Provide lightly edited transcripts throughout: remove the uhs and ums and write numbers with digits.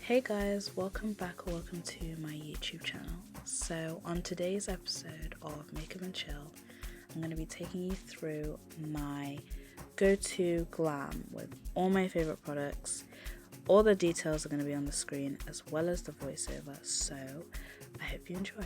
Hey guys, welcome back or welcome to my YouTube channel. So on today's episode of Makeup and Chill, I'm going to be taking you through my go-to glam with all my favorite products. All the details are going to be on the screen as well as the voiceover, so I hope you enjoy.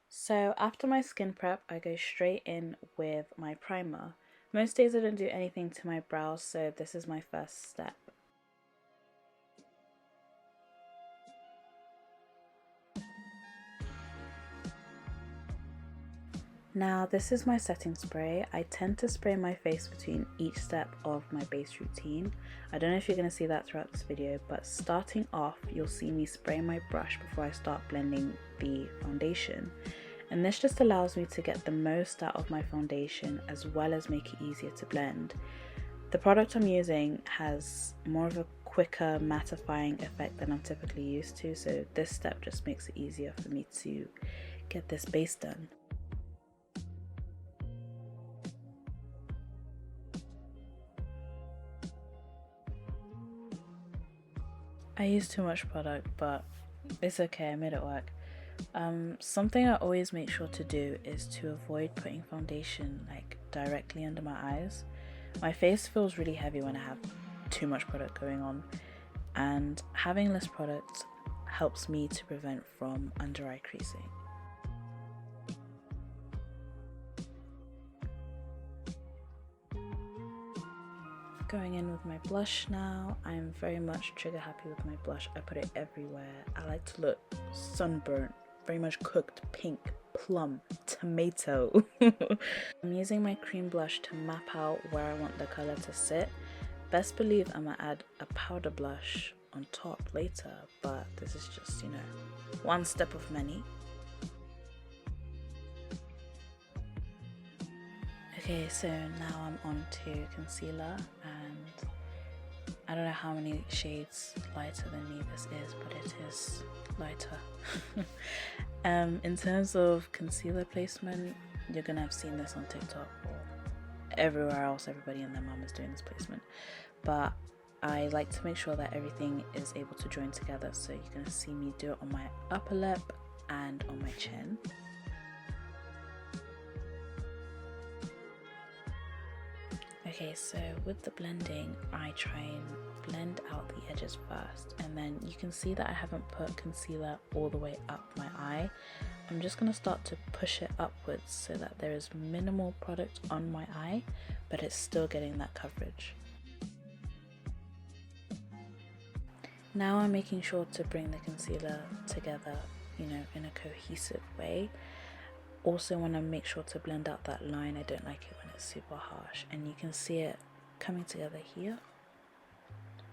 So after my skin prep, I go straight in with my primer. Most days I don't do anything to my brows, so this is my first step. Now this is my setting spray. I tend to spray my face between each step of my base routine. I don't know if you're going to see that throughout this video, but starting off you'll see me spray my brush before I start blending the foundation. And this just allows me to get the most out of my foundation as well as make it easier to blend. The product I'm using has more of a quicker mattifying effect than I'm typically used to, so this step just makes it easier for me to get this base done. I use too much product, but it's okay, I made it work. Something I always make sure to do is to avoid putting foundation like directly under my eyes. My face feels really heavy when I have too much product going on, and having less product helps me to prevent from under eye creasing. Going in with my blush now. I'm very much trigger happy with my blush. I put it everywhere. I like to look sunburnt, very much cooked pink, plum, tomato. I'm using my cream blush to map out where I want the color to sit. Best believe I'm gonna add a powder blush on top later, but this is just, you know, one step of many. Okay, so now I'm on to concealer, and I don't know how many shades lighter than me this is, but it is lighter. In terms of concealer placement, you're gonna have seen this on TikTok or everywhere else. Everybody and their mom is doing this placement, but I like to make sure that everything is able to join together, so you're gonna see me do it on my upper lip and on my chin. Okay, so with the blending, I try and blend out the edges first, and then you can see that I haven't put concealer all the way up my eye. I'm just going to start to push it upwards so that there is minimal product on my eye, but it's still getting that coverage. Now I'm making sure to bring the concealer together, you know, in a cohesive way. Also want to make sure to blend out that line. I don't like it when it's super harsh, and you can see it coming together here,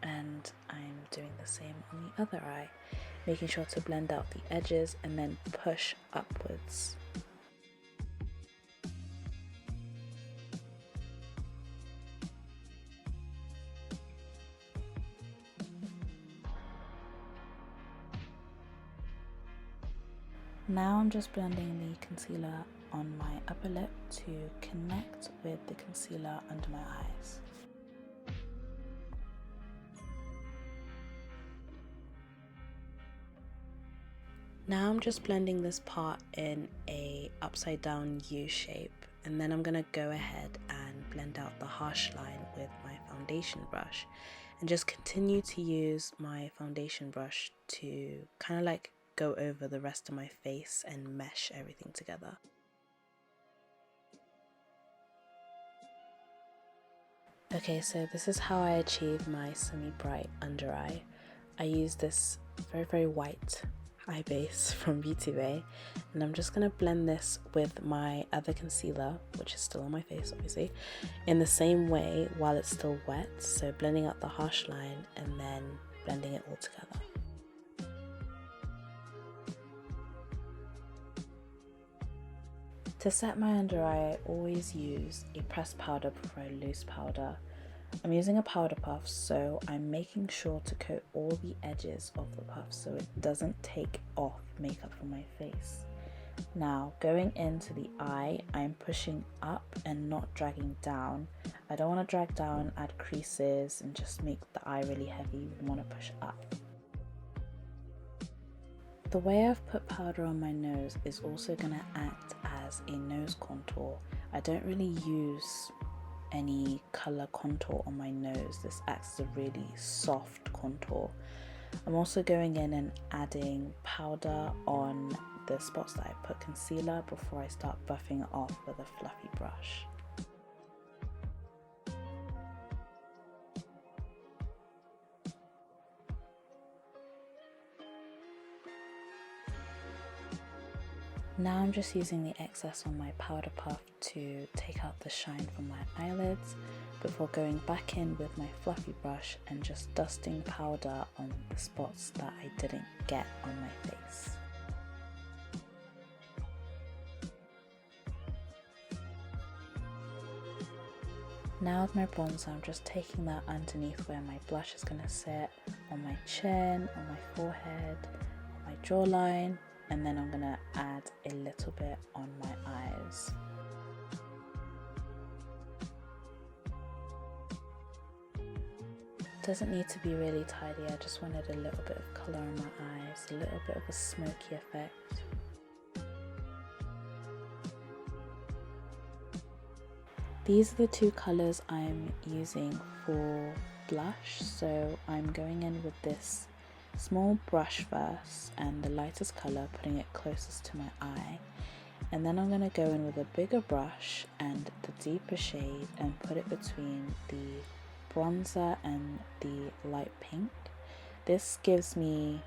and I'm doing the same on the other eye, making sure to blend out the edges and then push upwards. Now I'm just blending the concealer on my upper lip to connect with the concealer under my eyes. Now I'm just blending this part in a upside down U shape, and then I'm gonna go ahead and blend out the harsh line with my foundation brush, and just continue to use my foundation brush to kind of like go over the rest of my face and mesh everything together. Okay, so this is how I achieve my semi-bright under eye. I use this very white eye base from Beauty Bay, and I'm just going to blend this with my other concealer, which is still on my face obviously, in the same way while it's still wet, so blending out the harsh line and then blending it all together. To set my under eye, I always use a pressed powder before a loose powder. I'm using a powder puff, so I'm making sure to coat all the edges of the puff so it doesn't take off makeup from my face. Now, going into the eye, I'm pushing up and not dragging down. I don't want to drag down, add creases, and just make the eye really heavy. We want to push up. The way I've put powder on my nose is also going to act as a nose contour. I don't really use any color contour on my nose. This acts as a really soft contour. I'm also going in and adding powder on the spots that I put concealer before I start buffing it off with a fluffy brush. Now I'm just using the excess on my powder puff to take out the shine from my eyelids before going back in with my fluffy brush and just dusting powder on the spots that I didn't get on my face. Now with my bronzer, I'm just taking that underneath where my blush is going to sit, on my chin, on my forehead, on my jawline, and then I'm going to add a little bit on my eyes. Doesn't need to be really tidy, I just wanted a little bit of colour on my eyes, a little bit of a smoky effect. These are the two colours I'm using for blush, so I'm going in with this small brush first and the lightest colour, putting it closest to my eye, and then I'm going to go in with a bigger brush and the deeper shade and put it between the bronzer and the light pink. This gives me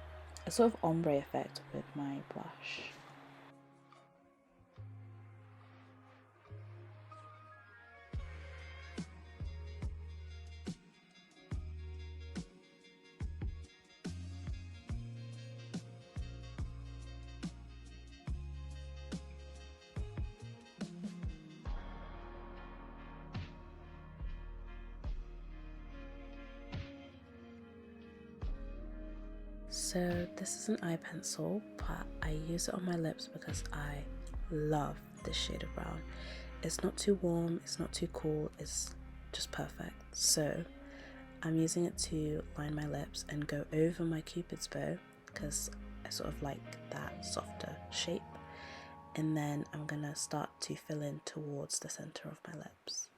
a sort of ombre effect with my blush. So this is an eye pencil, but I use it on my lips because I love this shade of brown. It's not too warm, it's not too cool, it's just perfect. So I'm using it to line my lips and go over my Cupid's bow because I sort of like that softer shape. And then I'm gonna start to fill in towards the center of my lips.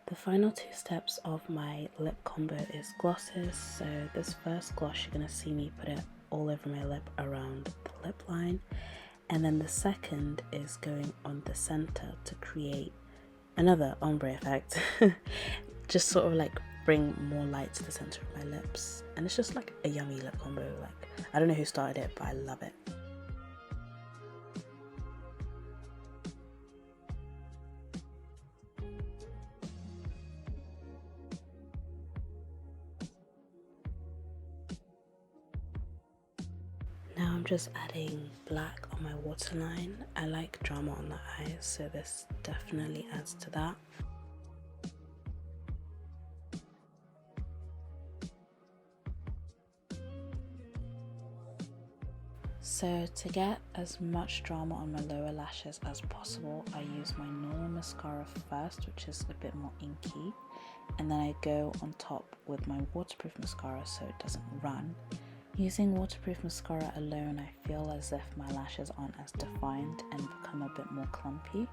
The final two steps of my lip combo is glosses. So this first gloss, you're going to see me put it all over my lip around the lip line. And then the second is going on the center to create another ombre effect. Just sort of like bring more light to the center of my lips. And it's just like a yummy lip combo. Like, I don't know who started it, but I love it. Now I'm just adding black on my waterline. I like drama on the eyes, so this definitely adds to that. So to get as much drama on my lower lashes as possible, I use my normal mascara first, which is a bit more inky, and then I go on top with my waterproof mascara so it doesn't run. Using waterproof mascara alone, I feel as if my lashes aren't as defined and become a bit more clumpy.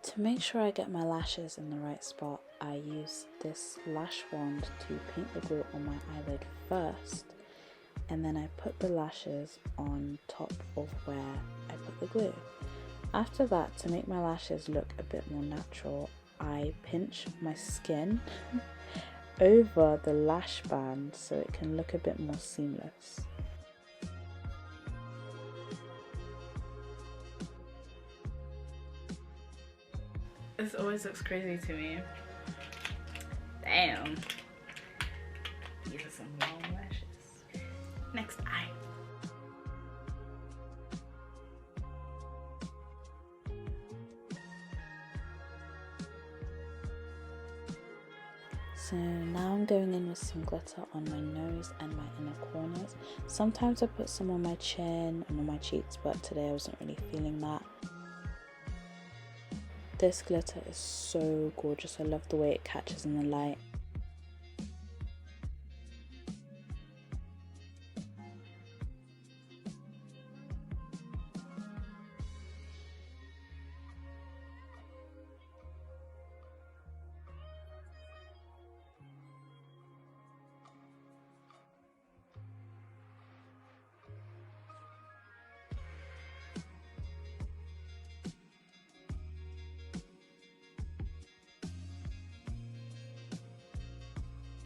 To make sure I get my lashes in the right spot, I use this lash wand to paint the glue on my eyelid first, and then I put the lashes on top of where I put the glue. After that, to make my lashes look a bit more natural, I pinch my skin over the lash band so it can look a bit more seamless. This always looks crazy to me. Damn. These are some long lashes. Next eye. So now I'm going in with some glitter on my nose and my inner corners. Sometimes I put some on my chin and on my cheeks, but today I wasn't really feeling that. This glitter is so gorgeous. I love the way it catches in the light.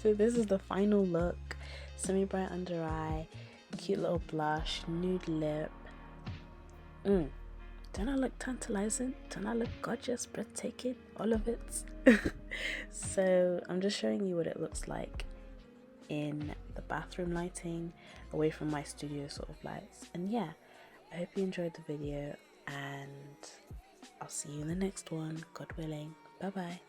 So this is the final look. Semi-bright under eye, cute little blush, nude lip. Don't I look tantalizing? Don't I look gorgeous, breathtaking? All of it. So I'm just showing you what it looks like in the bathroom lighting, away from my studio sort of lights. And yeah, I hope you enjoyed the video, and I'll see you in the next one, God willing. Bye bye.